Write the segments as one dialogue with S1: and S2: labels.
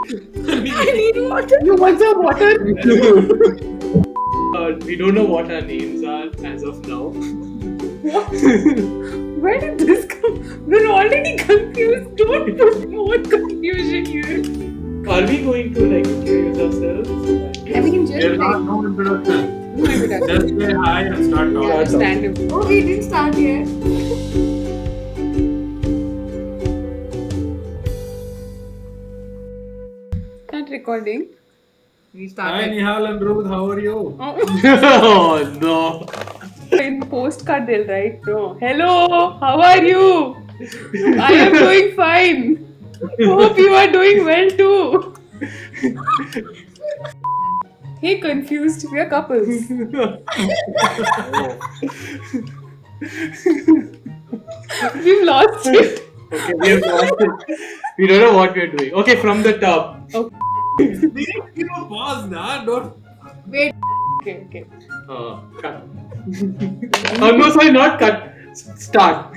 S1: I need water.
S2: You want some water?
S3: We don't know what our names are as of now.
S2: Where did this come? We're already confused. Don't put more confusion here.
S3: Are we going to introduce ourselves?
S2: I mean, just
S4: There's not no introduction.
S2: no introduction.
S4: Just say hi and start talking.
S2: Yeah, just random.
S1: Oh, we didn't start yet.
S2: Start recording.
S1: We
S4: Hi
S1: started.
S4: Nihal and Ruth, how are you?
S3: Oh no.
S2: In postcard they'll write, no. Hello, how are you? I am doing fine. Hope you are doing well too. Hey, confused. We are couples. We've lost it.
S3: Okay, we have lost it. We don't know what we are doing. Okay, from the top.
S4: Give a pause now, don't.
S1: Wait.
S2: Okay.
S3: Cut. Oh no, sorry, not cut. Start.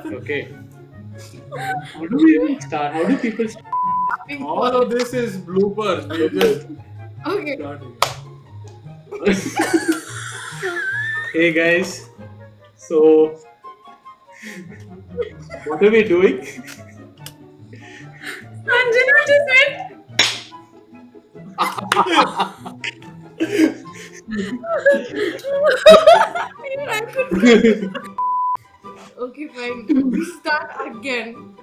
S3: Okay. How do we even start? How do people start?
S4: All of this is bloopers. We just
S1: Okay.
S4: starting.
S3: Hey guys. So, what are we doing?
S2: Anjana just said.
S1: Okay, fine. We start again.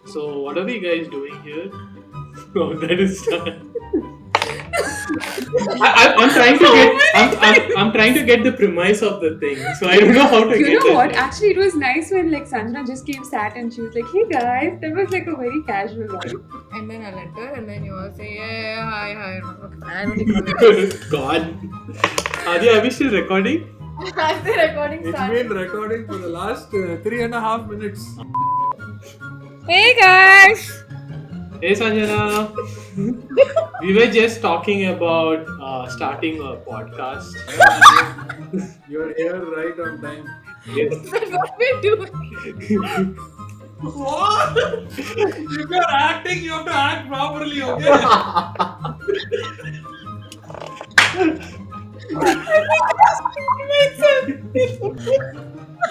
S3: So, what are we guys doing here? Oh, that is start. I'm trying to get. I'm trying to get the premise of the thing, so I don't know how to
S2: You
S3: get
S2: know
S3: it.
S2: what? Actually, it was nice when Sanjana just came, sat, and she was like, "Hey guys," that was like a very casual vibe.
S1: And then I'll enter, and then you all say, yeah, hi. Okay, I don't think
S3: God. Adi, are we still recording?
S1: Has the recording
S4: It's
S1: started?
S4: been recording for the last 3.5 minutes.
S2: Hey guys.
S3: Hey Sanjana. We were just talking about starting a podcast.
S4: You're here right on time.
S3: Yes.
S1: That's what we're doing.
S4: What? If you're acting, you have to act properly, okay?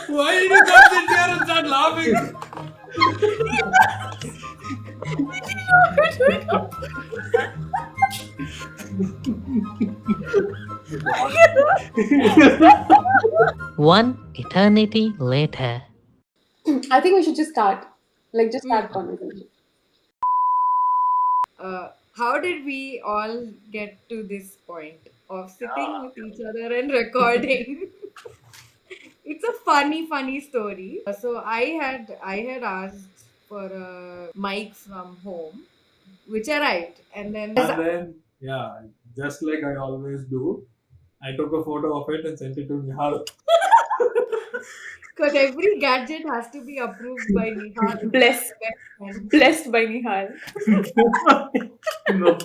S4: Why did you come sit here and start laughing?
S5: One eternity later.
S2: I think we should just start. Just start conversation.
S1: How did we all get to this point of sitting with each other and recording? It's a funny story. So I had asked for a mic from home, which arrived, and then
S4: And then, yeah, just like I always do, I took a photo of it and sent it to Nihal.
S1: because every gadget has to be approved by Nihal.
S2: Blessed by Nihal.
S3: No.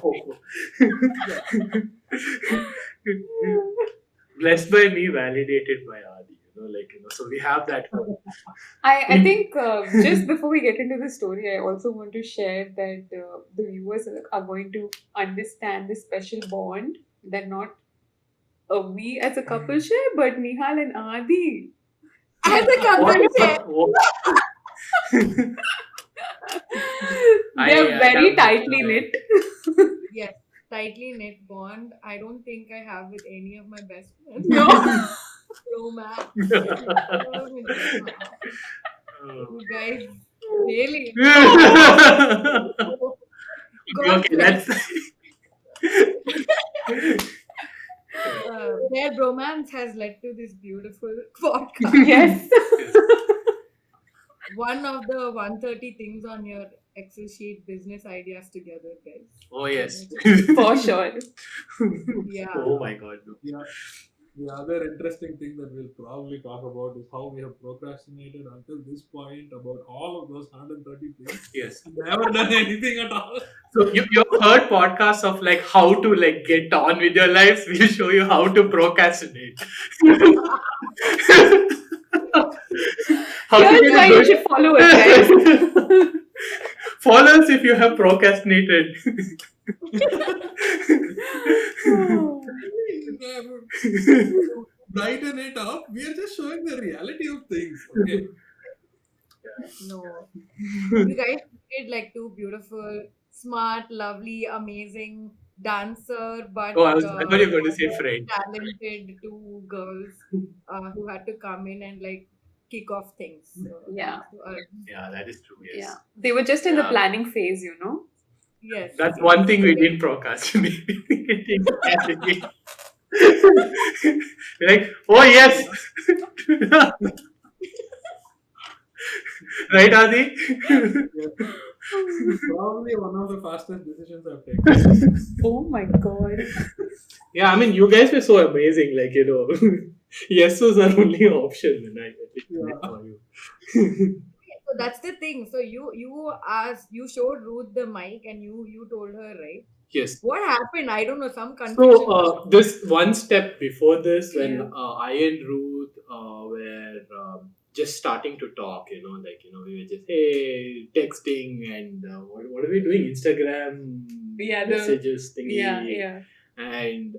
S3: Blessed by me, validated by Adi. So we have that.
S2: I think just before we get into the story, I also want to share that the viewers are going to understand the special bond that not we as a couple share, but Nihal and Adi.
S1: As a couple share.
S2: They are very tightly knit.
S1: Yes, tightly knit bond. I don't think I have with any of my best friends.
S2: No.
S1: Romance. You guys, really? God
S3: Okay,
S1: bless.
S3: that's.
S1: Their romance has led to this beautiful podcast.
S2: Yes.
S1: One of the 130 things on your Excel sheet, business ideas together, guys.
S3: Oh yes.
S2: For sure.
S1: Yeah.
S3: Oh my God. No.
S4: Yeah. The other interesting thing that we'll probably talk about is how we have procrastinated until this point about all of those 130 things.
S3: Yes.
S4: Never done anything at all.
S3: So you've heard podcasts of how to get on with your lives. We'll show you how to procrastinate. How
S2: Here's why you should follow us, guys.
S3: Follow us if you have procrastinated.
S4: To brighten it up, we are just showing the reality of things. Okay.
S1: No. You guys did like two beautiful, smart, lovely, amazing dancer, but
S3: Oh, I thought you were going to say
S1: very
S3: friend.
S1: talented two girls who had to come in and like kick off things. So
S2: Yeah.
S1: thanks to us.
S3: Yeah, that is true. Yes.
S2: Yeah. They were just in the
S3: Yeah.
S2: planning phase, you know.
S1: Yes,
S3: That's
S1: yes.
S3: one thing we didn't procrastinate. Like, oh yes, right, Adi?
S4: Yes. Probably one of the fastest decisions I've taken.
S2: Oh my god.
S3: Yeah, I mean, you guys were so amazing. Like, yes was our only option when I went for you.
S1: So that's the thing. So you showed Ruth the mic and you told her, right?
S3: Yes.
S1: What happened? I don't know. Some
S3: So
S1: confusion was.
S3: this one step before this, when
S2: Yeah.
S3: I and Ruth were just starting to talk, we were just texting and what are we doing? Instagram
S2: Yeah,
S3: messages thingy.
S2: Yeah.
S3: And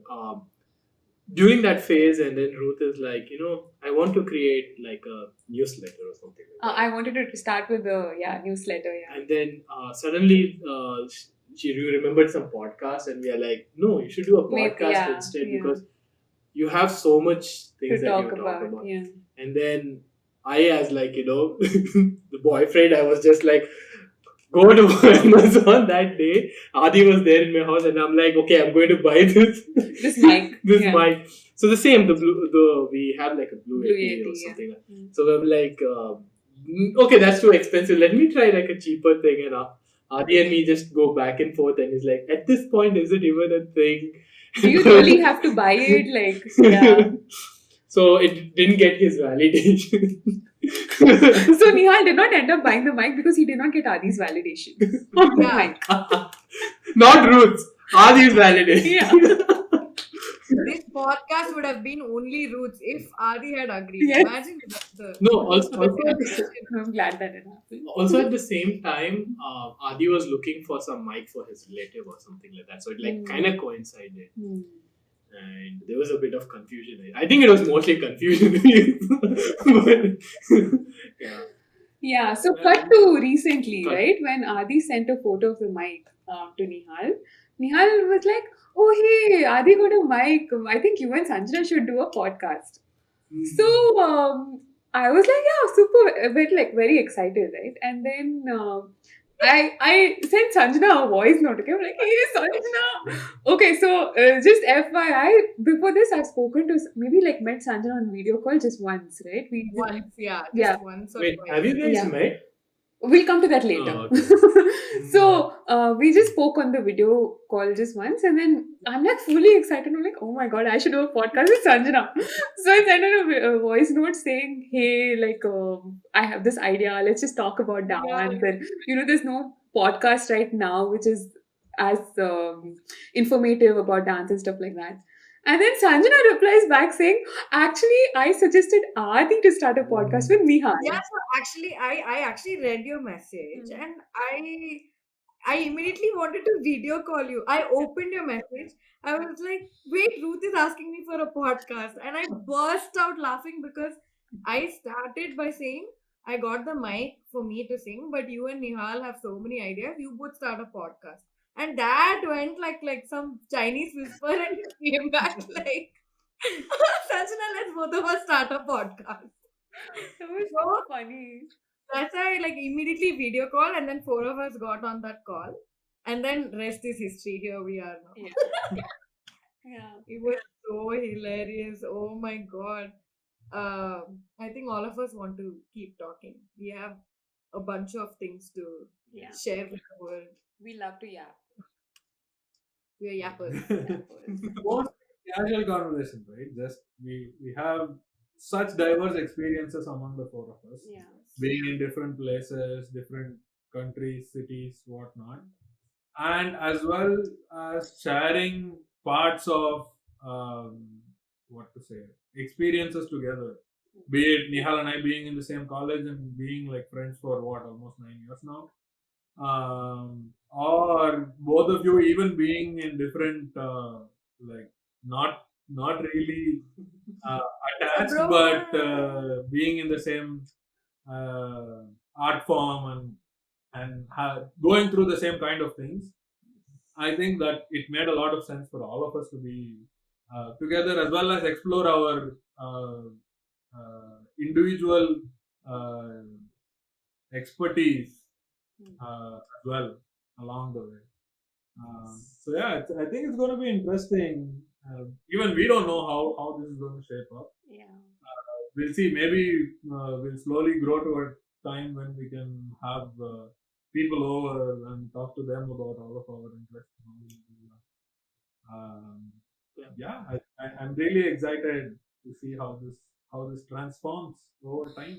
S3: during that phase, and then Ruth is like, I want to create like a newsletter or something like that.
S2: I wanted to start with the newsletter. Yeah.
S3: And then suddenly she remembered some podcast, and we are like, no, you should do a
S2: Maybe,
S3: podcast
S2: yeah,
S3: instead
S2: yeah.
S3: because you have so much things
S2: To
S3: that
S2: talk
S3: you talk
S2: about. Yeah.
S3: And then I, as like, the boyfriend, I was just like, go to Amazon that day. Adi was there in my house, and I'm like, okay, I'm going to buy this
S2: This mic.
S3: this
S2: Yeah.
S3: mic. So the same, we have like a Blue
S2: Blue
S3: Yeti or
S2: Yeti, yeah.
S3: something.
S2: Mm.
S3: So I'm like, okay, that's too expensive. Let me try like a cheaper thing. And Adi and me just go back and forth, and he's like, at this point, is it even a thing?
S2: Do you really have to buy it? Like, yeah.
S3: So it didn't get his validation.
S2: So Nihal did not end up buying the mic because he did not get Adi's validation.
S1: Yeah.
S2: Mic.
S3: Not Ruth's. Adi's validation.
S2: Yeah.
S1: This podcast would have been only Roots if Adi had agreed.
S2: Yes.
S1: Imagine the
S3: No, also
S2: I'm glad that it happened.
S3: also at the same time, Adi was looking for some mic for his relative or something like that. So it like kind of coincided.
S2: Hmm.
S3: And there was a bit of confusion. I think it was mostly confusion. But, yeah.
S2: Yeah, so cut to recently,
S3: Cut.
S2: right? When Adi sent a photo of the mic to Nihal. Nihal was like, oh, hey, Adi got a mic. I think you and Sanjana should do a podcast. So I was like, yeah, super, but like very excited, right? And then I sent Sanjana a voice note. Okay, I'm like, hey, Sanjana. Okay, so just FYI, before this, I've spoken to maybe like met Sanjana on video call just once, right? We
S1: once, yeah, just
S2: Yeah.
S1: once or
S3: Wait,
S1: twice.
S3: have you guys
S2: Yeah.
S3: met?
S2: We'll come to that later.
S3: Oh, okay.
S2: So we just spoke on the video call just once, and then I'm like fully excited. I'm like, oh my god, I should do a podcast with Sanjana. So I sent her a voice note saying, hey, like I have this idea. Let's just talk about dance.
S1: Yeah.
S2: And there's no podcast right now which is as informative about dance and stuff like that. And then Sanjana replies back saying, actually, I suggested Adi to start a podcast with Nihal.
S1: Yeah, so actually, I actually read your message and I immediately wanted to video call you. I opened your message. I was like, wait, Ruth is asking me for a podcast. And I burst out laughing because I started by saying, I got the mic for me to sing, but you and Nihal have so many ideas. You both start a podcast. And that went like some Chinese whisper and it came back like, Sanjana, let's both of us start a podcast.
S2: That was
S1: So
S2: so funny.
S1: that's why I like immediately video call and then four of us got on that call. And then rest is history. Here we are now.
S2: Yeah. Yeah.
S1: It was so hilarious. Oh my god. I think all of us want to keep talking. We have a bunch of things to
S2: Yeah.
S1: share with the world.
S2: We love to yap.
S1: We are yappers.
S4: Most casual conversation, right? Just we have such diverse experiences among the four of us,
S2: Yeah.
S4: being in different places, different countries, cities, whatnot, and as well as sharing parts of what to say experiences together. Be it Nihal and I being in the same college and being like friends for what almost 9 years now, or both of you even being in different, like not really uh, attached, but being in the same uh, art form and going through the same kind of things. I think that it made a lot of sense for all of us to be together, as well as explore our individual uh, expertise as well along the way. So yeah, I think it's going to be interesting. Even we don't know how this is going to shape up.
S2: Yeah.
S4: We'll see. Maybe we'll slowly grow to a time when we can have people over and talk to them about all of our interests. Um,
S3: Yeah.
S4: yeah, I'm really excited to see how this transforms over time.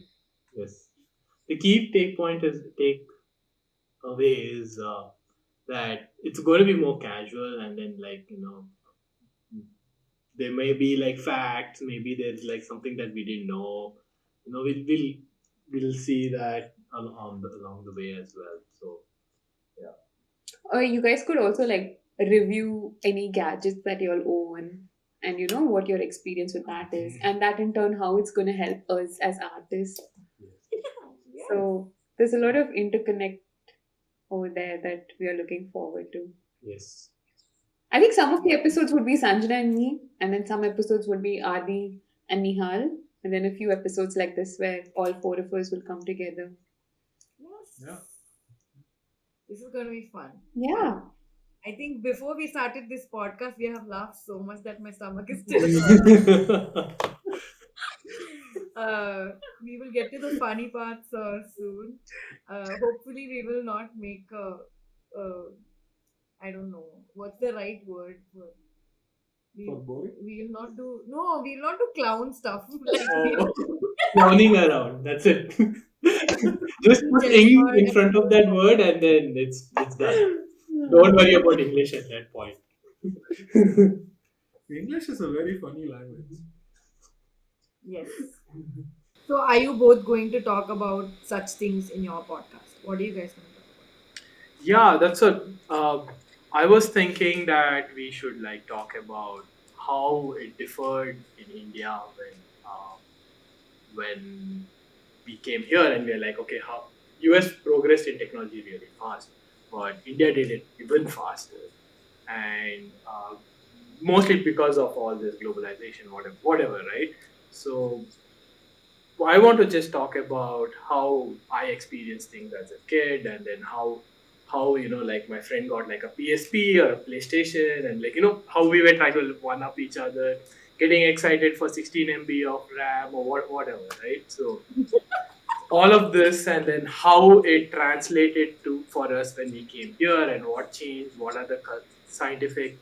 S3: Yes. The key take point is take away is that it's going to be more casual, and then like there may be like facts, maybe there's like something that we didn't know. We'll see that along the way as well. So yeah.
S2: You guys could also like review any gadgets that you all own and what your experience with that is, and that in turn how it's going to help us as artists.
S1: Yes.
S2: So there's a lot of interconnect over there that we are looking forward to.
S3: Yes.
S2: I think some of the episodes would be Sanjana and me, and then some episodes would be Adi and Nihal, and then a few episodes like this where all four of us will come together.
S1: Yes.
S4: Yeah.
S1: This is going to be fun.
S2: Yeah.
S1: I think before we started this podcast, we have laughed so much that my stomach is still hurting. We will get to the funny parts soon. Hopefully, we will not make I don't know what's the right word for.
S4: For boring?
S1: We will not do no. We will not do clown stuff like we
S3: Oh,
S1: do.
S3: clowning around. That's it. Just put ing in front of that word, and then it's done. Don't worry about English at that point.
S4: English is a very funny language.
S1: Yes. So, are you both going to talk about such things in your podcast? What are you guys going to talk about?
S3: Yeah, that's a. I was thinking that we should like talk about how it differed in India when we came here, and we're like, okay, how US progressed in technology really fast, but India did it even faster, and mostly because of all this globalization, whatever, right? So I want to just talk about how I experienced things as a kid, and then how like my friend got like a PSP or a PlayStation, and like how we were trying to one up each other, getting excited for 16 MB of RAM or whatever, right? So all of this, and then how it translated to for us when we came here, and what changed, what are the scientific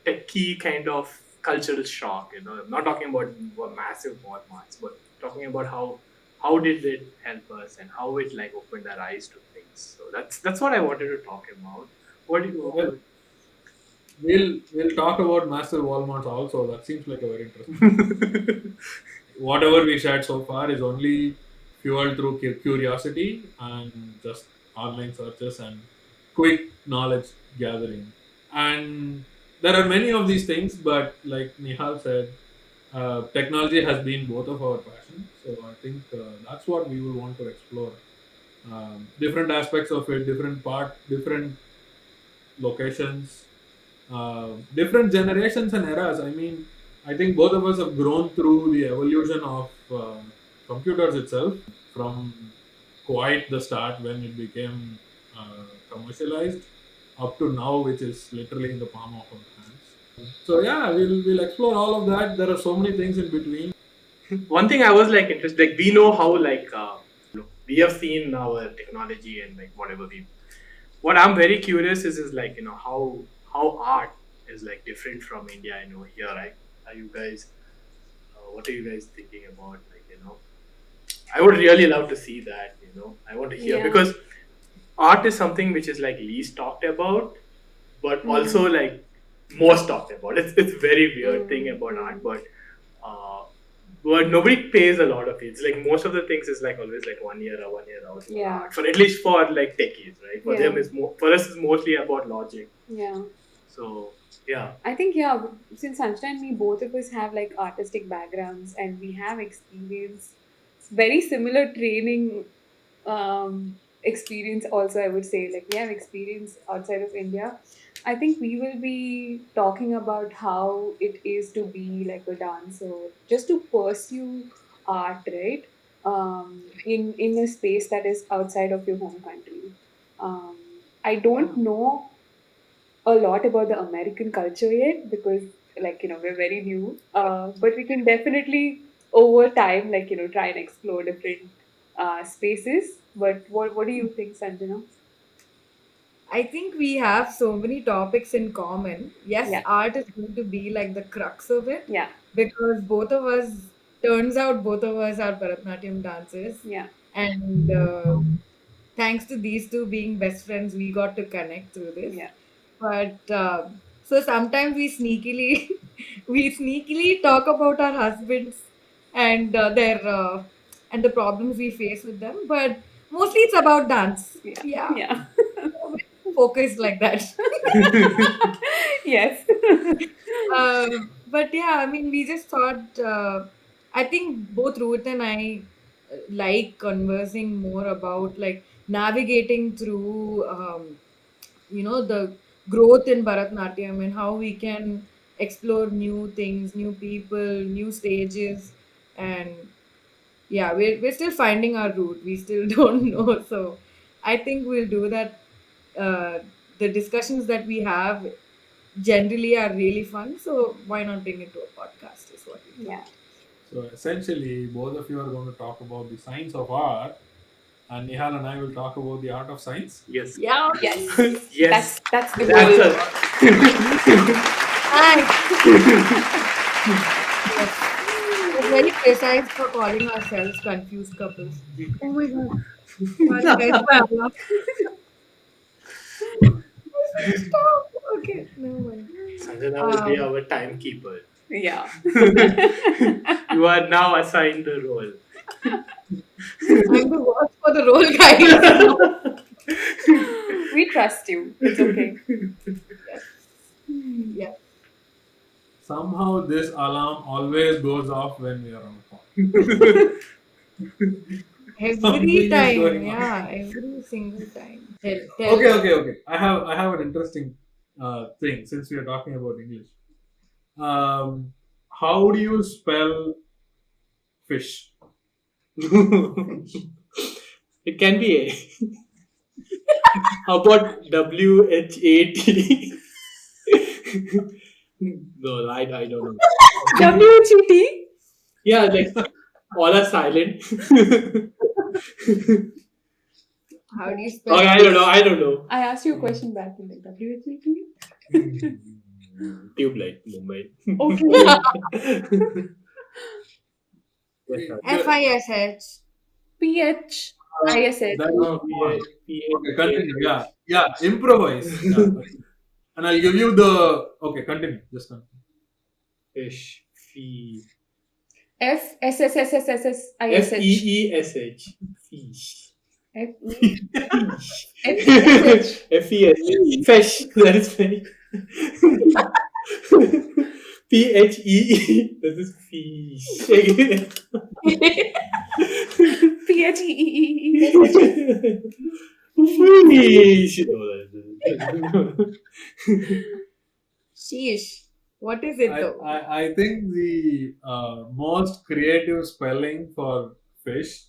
S3: techie kind of cultural shock. I'm not talking about massive Walmarts, but talking about how did it help us, and how it like opened our eyes to things. So that's what I wanted to talk about. What do
S4: Well,
S3: you
S4: we'll talk about massive Walmarts also. That seems like a very interesting. Whatever we shared so far is only fueled through curiosity and just online searches and quick knowledge gathering. And there are many of these things, but like Nihal said, technology has been both of our passion. So I think that's what we will want to explore. Different aspects of it, different locations, different generations and eras. I mean, I think both of us have grown through the evolution of computers itself from quite the start when it became commercialized up to now, which is literally in the palm of our hands. So yeah, we'll explore all of that. There are so many things in between.
S3: One thing I was like interested, like we know how like we have seen our technology and like whatever we. What I'm very curious is like how art is like different from India and over here. Right? Are you guys? What are you guys thinking about? Like I would really love to see that. I want to hear,
S2: Yeah.
S3: because art is something which is like least talked about, but also like most talked about. It's very weird thing about art, but uh, but nobody pays a lot of it. It's like most of the things is like always like 1 year or 1 year out for
S2: Yeah.
S3: art. For at least for like techies, right? For
S2: Yeah.
S3: them is more, for us it's mostly about logic.
S2: Yeah.
S3: So yeah.
S2: I think, yeah, since Sanjana and me, both of us have like artistic backgrounds and we have experience, very similar training experience also, I would say. Like, we have experience outside of India. I think we will be talking about how it is to be like a dancer, just to pursue art, right? In a space that is outside of your home country. I don't know a lot about the American culture yet because, like, we're very new. But we can definitely, over time, like, try and explore different spaces. But what do you think, Sanjana?
S1: I think we have so many topics in common. Yes,
S2: Yeah.
S1: art is going to be like the crux of it
S2: Yeah.
S1: because turns out both of us are Bharatanatyam dancers.
S2: Yeah.
S1: And thanks to these two being best friends, we got to connect through this.
S2: Yeah.
S1: But so sometimes we sneakily we sneakily talk about our husbands and their and the problems we face with them. But mostly it's about dance.
S2: Yeah.
S1: Yeah,
S2: Yeah.
S1: focused like that.
S2: Yes.
S1: But yeah, I mean, we just thought. I think both Ruth and I like conversing more about like navigating through, the growth in Bharatnatyam and how we can explore new things, new people, new stages, and yeah, we're still finding our route. We still don't know, so I think we'll do that. Uh, the discussions that we have generally are really fun. So why not bring it to a podcast? Is what we
S2: Yeah.
S1: thought.
S4: So essentially, both of you are going to talk about the science of art, and Nihal and I will talk about the art of science.
S3: Yes.
S1: Yeah.
S2: Yes.
S3: Yes.
S2: That's the
S3: That's
S2: goal.
S1: Yes. We're very precise for calling ourselves confused couples. Oh my god. Sorry guys, my alarm. Stop. Okay, never mind.
S3: Sanjana will be
S1: Um,
S3: our timekeeper.
S2: Yeah.
S3: You are now assigned the role.
S1: I'm the worst for the role, guys.
S2: We trust you. It's okay.
S1: Yes. Yes.
S4: Somehow, this alarm always goes off when we are on call.
S1: Every
S4: Something is
S1: time,
S4: going on.
S1: yeah, every single time. Tell
S4: Okay,
S1: us.
S4: okay. I have an interesting thing since we are talking about English. How do you spell fish?
S3: It can be A. How about WHAT? No, I don't know.
S2: WHET?
S3: Yeah, like all are silent.
S1: How do you spell?
S3: Okay, I don't know. I don't know.
S2: I asked you a question back in like WHET.
S3: Tube light movement.
S2: Okay.
S1: FISH.
S2: PH. ISH.
S4: That is
S3: Oh,
S4: small. Okay, continue.
S3: PA.
S4: Yeah, improvise. Yeah. And I'll give you the. Okay, continue. Just continue.
S3: Fish. Fee.
S2: F S S S S S S I S H.
S3: FEESH. Fish.
S2: F E F
S3: FES. Fish. That is very. PHEE. That is fish.
S2: P H E E E E.
S3: Fish.
S1: Sheesh. What is it though?
S4: I think the most creative spelling for fish,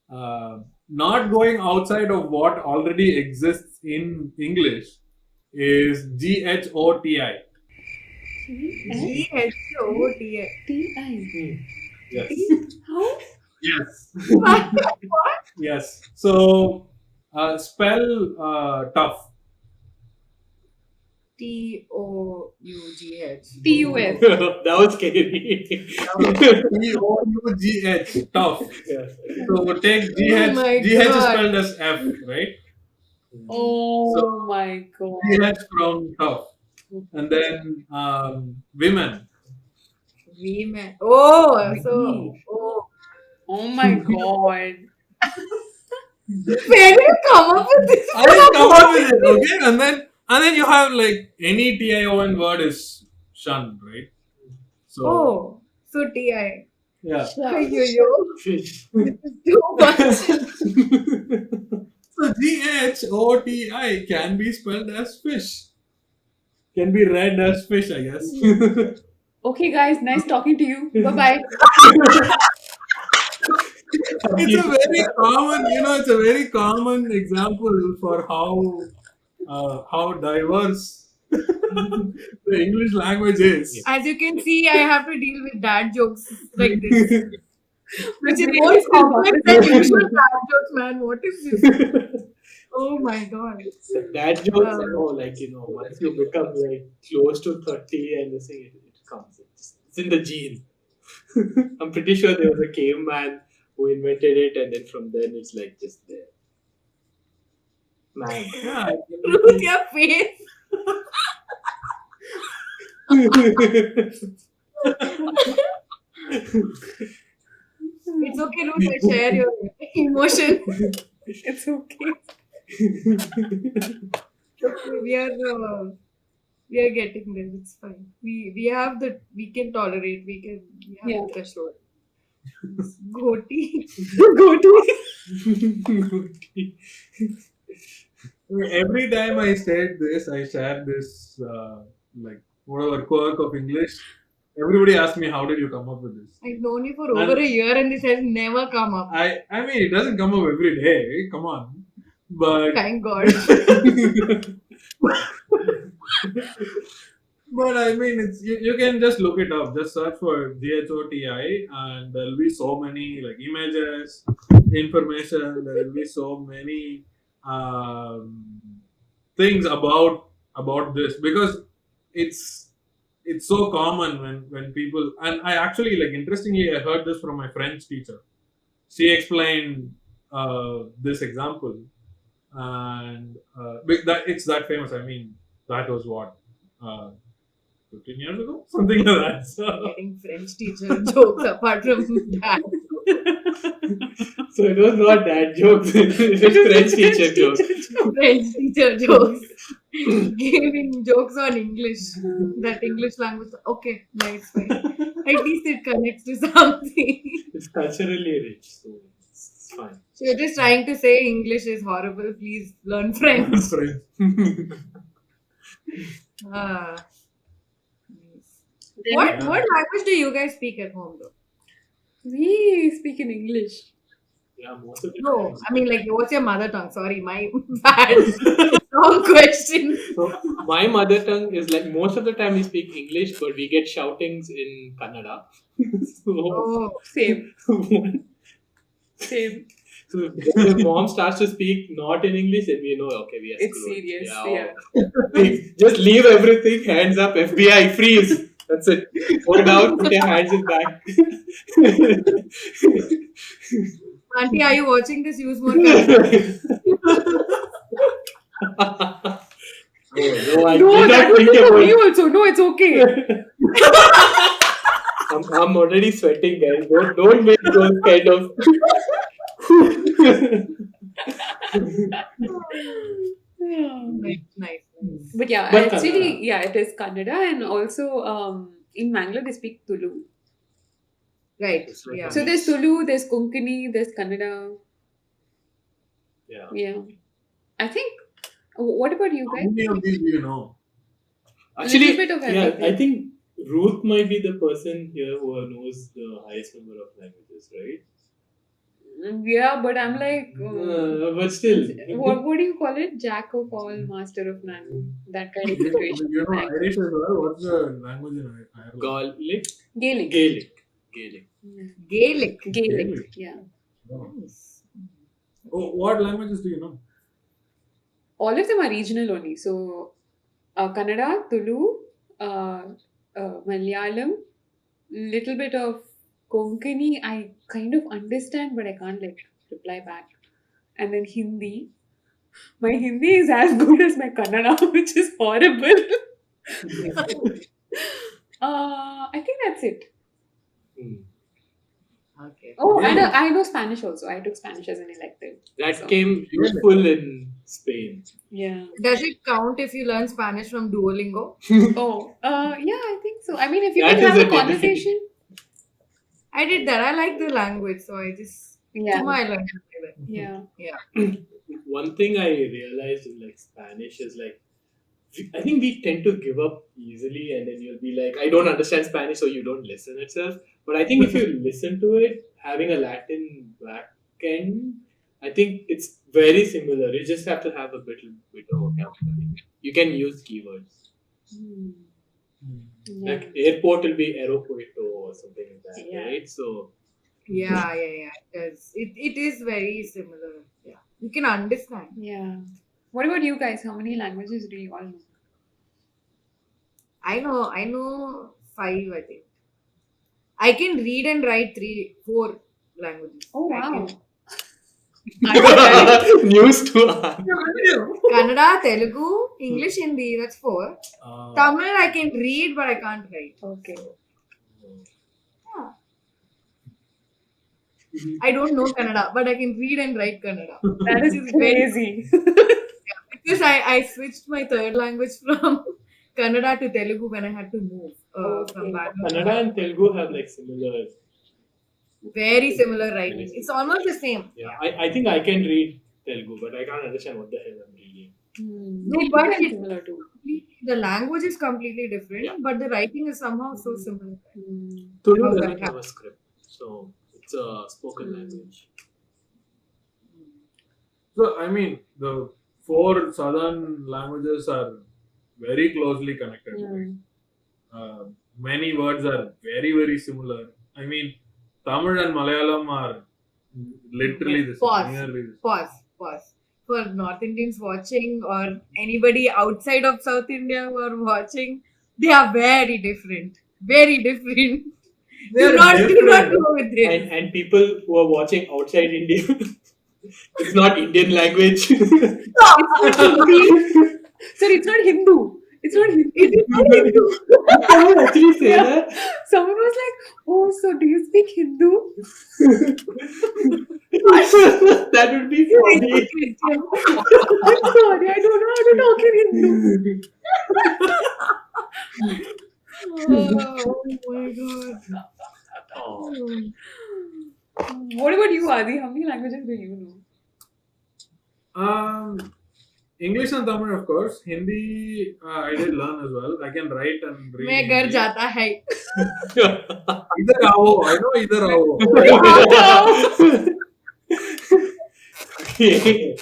S4: not going outside of what already exists in English, is GHOTI.
S1: GHOTI.
S2: T-I.
S4: Yes.
S2: How?
S4: Yes.
S1: What?
S4: Yes. So spell tough.
S1: TOUGH.
S2: T-U-F.
S3: That was scary.
S4: TOUGH. Tough.
S3: Yeah.
S4: So take
S1: Oh
S4: GH.
S1: my
S4: GH is
S1: God.
S4: spelled as F, right?
S2: Oh my god.
S4: GH from tough. And then women.
S1: We met. Oh, so
S2: We.
S1: oh,
S2: Oh my god.
S1: where did you come up with this?
S4: I didn't come up with it, okay? And then you have like any TION word is shun, right? So
S1: Oh, so Ti.
S4: yeah.
S2: Sure.
S1: Yo,
S3: Fish.
S1: this is too much.
S4: So GHOTI can be spelled as fish. Can be read as fish, I guess.
S2: Okay, guys, nice talking to you. Bye bye.
S4: It's a very common, it's a very common example for how diverse the English language is.
S1: As you can see, I have to deal with dad jokes like this, which is
S2: brain
S1: more
S2: is still
S1: complex than
S2: processing.
S1: usual dad jokes, man. What is this? Oh my god.
S3: Dad jokes,
S1: Um,
S3: once you become like close to 30 and this thing, it comes. It's in the gene. I'm pretty sure there was a caveman who invented it, and then from then it's like just there. Man.
S4: Yeah,
S1: Ruth, your face. It's okay, Ruth. I share your emotion.
S2: It's okay.
S1: Okay, we are getting there. It's fine. We can tolerate. We have
S2: Yeah.
S1: the threshold. Goatee.
S2: Go to.
S4: every time I said this, I shared this like whatever quirk of English. Everybody asks me, how did you come up with this?
S1: I've known you for over a year and this has never come up.
S4: I mean, it doesn't come up every day. Come on, but
S1: Thank God.
S4: but I mean, you can just look it up. Just search for GHOTI, and there'll be so many like images, information. There will be so many things about this because it's it's so common when people, and I actually, like, interestingly, I heard this from my French teacher. She explained this example, and that it's that famous. I mean, that was what 15 years ago, something like that. So
S1: Getting French teacher jokes apart from that.
S3: So it was not dad jokes, it was French teacher jokes.
S1: French teacher jokes. Giving jokes on English. That English language. Okay, nice, fine. At least it connects to something.
S3: It's culturally rich, so it's fine.
S1: So you're just trying to say English is horrible. Please learn French.
S4: French.
S1: Ah, nice. What language do you guys speak at home though?
S2: We speak in English.
S3: Yeah, most of the
S1: No,
S3: time.
S1: I mean, like, what's your mother tongue? Sorry, my bad. Wrong question.
S3: So my mother tongue is like most of the time we speak English, but we get shoutings in Kannada. So,
S1: Oh,
S2: Same. Same.
S3: so when the mom starts to speak not in English, then we know, okay, we are
S2: It's
S3: screwed.
S2: serious.
S3: Yeah,
S2: Yeah.
S3: just leave everything, hands up, FBI, freeze. That's it. Go down, put your hands in back.
S1: Auntie, are you watching this? Use more characters.
S3: No, I
S2: No,
S3: did
S2: that
S3: not
S2: was
S3: think
S2: for
S3: about
S2: me also. No, it's okay.
S3: I'm already sweating, guys. Don't make those kind of.
S1: Nice.
S2: But yeah,
S3: But
S2: actually,
S3: Kannada.
S2: yeah, it is Kannada, and also in Mangalore they speak Tulu.
S1: Right.
S3: It's like
S1: Yeah.
S2: So there's Tulu, there's Konkani, there's Kannada.
S3: Yeah.
S2: Yeah, I think. What about you
S4: How
S2: guys?
S4: many of these do you know?
S3: Actually,
S2: bit of
S3: yeah,
S2: everything.
S3: I think Ruth might be the person here who knows the highest number of languages, right?
S2: Yeah, but I'm like,
S3: But still,
S2: what do you call it? Jack of all, master of none. That kind of
S4: You
S2: situation.
S4: you know Irish as well. What's the language in Ireland?
S3: Gaelic,
S2: Gaelic.
S3: Gaelic.
S1: Gaelic.
S2: Gaelic.
S4: Gaelic.
S2: Yeah.
S4: Oh.
S1: Nice.
S4: Oh, what languages do you know?
S2: All of them are regional only. So, Kannada, Tulu, Malayalam, little bit of Konkani. I kind of understand, but I can't like reply back. And then Hindi. My Hindi is as good as my Kannada, which is horrible. I think that's it.
S3: Hmm.
S1: Okay.
S2: Oh, and
S4: Really?
S2: I know Spanish also. I took Spanish as an elective.
S3: That
S2: So,
S3: came useful in Spain.
S2: yeah.
S1: Does it count if you learn Spanish from Duolingo?
S2: Oh, yeah, I think so. I mean, if you
S3: That
S2: can
S3: is
S2: have
S3: a
S2: a
S3: debate.
S2: conversation.
S1: I did that. I like the language, so I just
S2: Yeah,
S1: Chuma I learned it.
S2: yeah.
S1: Yeah.
S3: One thing I realized in like Spanish is like I think we tend to give up easily, and then you'll be like, I don't understand Spanish, so you don't listen itself. But I think if you listen to it, having a Latin back end, I think it's very similar. You just have to have a bit of vocabulary. You can use keywords.
S2: Hmm. Yeah,
S3: Like airport will be aeropuerto or something like that,
S2: yeah,
S3: right? So
S1: Yeah. It does. It is very similar. Yeah. You can understand.
S2: yeah. What about you guys? How many languages do you all know?
S1: I know five, I think. I can read and write four languages.
S2: Oh,
S1: I
S2: wow.
S1: can
S2: I can write.
S3: news to us.
S1: Kannada, Telugu, English, Hindi, that's four.
S4: Uh,
S1: Tamil I can read but I can't write.
S2: Okay.
S1: Yeah. I don't know Kannada, but I can read and write Kannada.
S2: That
S1: Which
S2: is
S1: is very
S2: crazy.
S1: because I switched my third language from Kannada to Telugu when I had to move from
S2: Okay.
S1: Bangalore to
S3: Kannada and
S1: Hyderabad.
S3: Telugu have like similar.
S1: Very similar writing. It's almost the same.
S3: Yeah, I think I can read Telugu, but I can't understand what the hell I'm reading.
S1: No,
S2: Maybe
S1: but
S2: I'm
S1: it's
S2: similar too.
S1: the language is completely different,
S3: Yeah.
S1: but the writing is somehow so similar.
S2: Hmm.
S3: Tulu
S1: How
S3: doesn't
S1: that
S3: have a
S1: happens.
S3: script, so it's a spoken language.
S4: so, I mean, the four southern languages are very closely connected. Right?
S2: Hmm.
S4: Many words are very, very similar. I mean, Tamil and Malayalam are literally the same, nearly the same.
S1: Pause. For North Indians watching or anybody outside of South India who are watching, they are very different. Very different.
S4: They're
S1: Do not
S4: different.
S1: go with this.
S3: And people who are watching outside India, it's not Indian language.
S2: It's not Hindi. Sorry, it's not Hindu. It's not Hindu.
S1: It is not Hindu.
S3: Can you actually say
S2: Yeah.
S3: that?
S2: Someone was like, "Oh, so do you speak Hindu?"
S3: That would be funny.
S2: I'm sorry, I don't know how to talk in Hindu.
S1: Oh my god.
S3: Oh.
S2: What about you, Adi? How many languages do you know?
S4: English and Tamil, of course. Hindi, I did learn as well. I can write and read.
S1: मैं घर
S4: Hindi.
S1: जाता है.
S4: Either आओ, I know either आओ.
S3: Okay.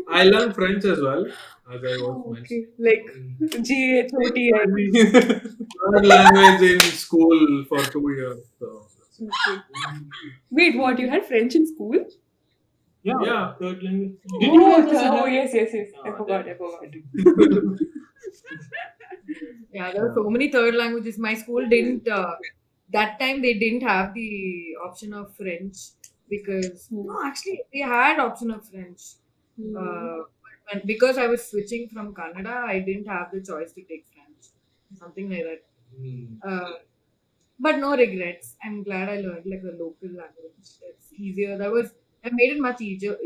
S4: I learned French as well, as I was
S2: Oh,
S4: mentioning.
S2: okay, like GHOTI.
S4: Third language in school for 2 years. So.
S2: Okay. Wait, what? You had French in school?
S4: Yeah.
S3: Third language. Did you have this?
S2: Oh, yes. I
S3: Oh,
S2: forgot.
S1: Yeah, there were so many third languages. My school didn't. That time they didn't have the option of French because no, actually they had option of French. And because I was switching from Canada, I didn't have the choice to take French, something like that. But no regrets. I'm glad I learned like a local language. It's easier. I made it much easier.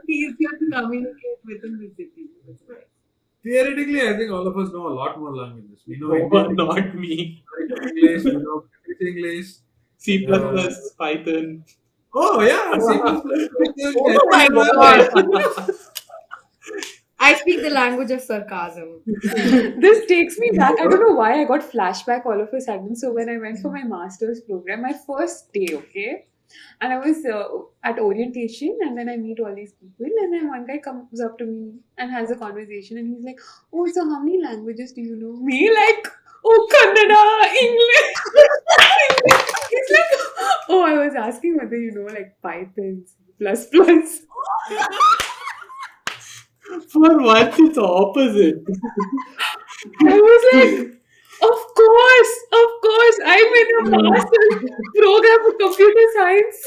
S1: Easier to communicate within the city. That's right.
S4: Theoretically, I think all of us know a lot more languages. We know
S3: No,
S4: Indian,
S3: not me.
S4: English, we know British English.
S3: C++, Python.
S4: Oh yeah, C++. Python,
S1: Oh my
S4: HTML.
S1: god. I speak the language of sarcasm.
S2: This takes me back. I don't know why I got flashback all of a sudden. So when I went for my master's program, my first day, okay, and I was at orientation, and then I meet all these people, and then one guy comes up to me and has a conversation, and he's like, "Oh, so how many languages do you know?" Me like, "Oh, Kannada, English." He's like, "Oh, I was asking whether you know like Python, C++."
S3: For once, it's opposite.
S2: I was like, of course, I'm in a master's program for computer science.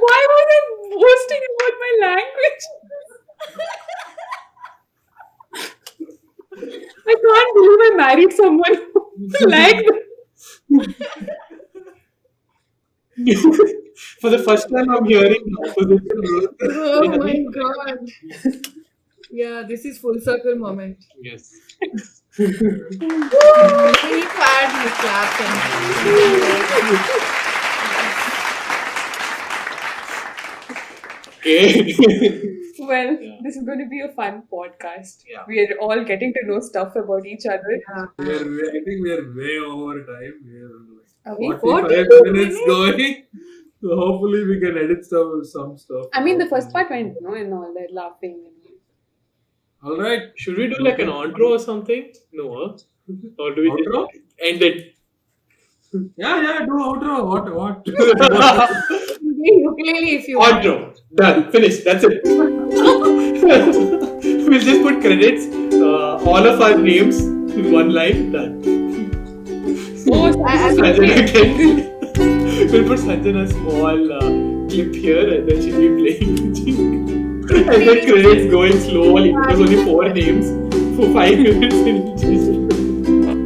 S2: Why was I boasting about my language? someone like
S3: For the first time, I'm hearing the opposition rules.
S1: Oh my god. Yeah, this is full circle moment.
S3: Yes.
S1: We need to add the claps and
S3: Okay.
S2: Well,
S3: Yeah.
S2: this is going to be a fun podcast.
S3: Yeah.
S2: We are all getting to know stuff about each other.
S4: I think we are way over time. We are
S2: Are we?
S4: like 45
S1: 42
S4: minutes
S1: minutes?
S4: going. So hopefully we can edit some stuff.
S2: I mean, the
S4: out
S2: first
S4: and-
S2: part went, and all that laughing.
S4: All right.
S3: Should we do like an outro or something? No. Or do we
S4: Outro?
S3: end it?
S4: Yeah, do outro. What?
S1: ukulele if you want.
S3: Outro. Done. Finished. That's it. We'll just put credits. All of our names in one line. Done.
S2: Oh,
S3: Sanjana can. We'll put Sanjana's small clip here and then she'll be playing. And then credits going slowly because only 4 names for 5 minutes.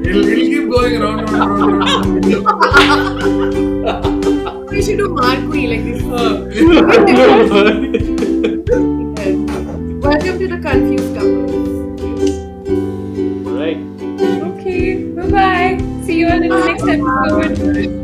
S4: It'll keep going around.
S1: We should do Margui like this. Welcome to the confused couple.
S3: Alright.
S2: okay. Bye bye. See you all in the next episode.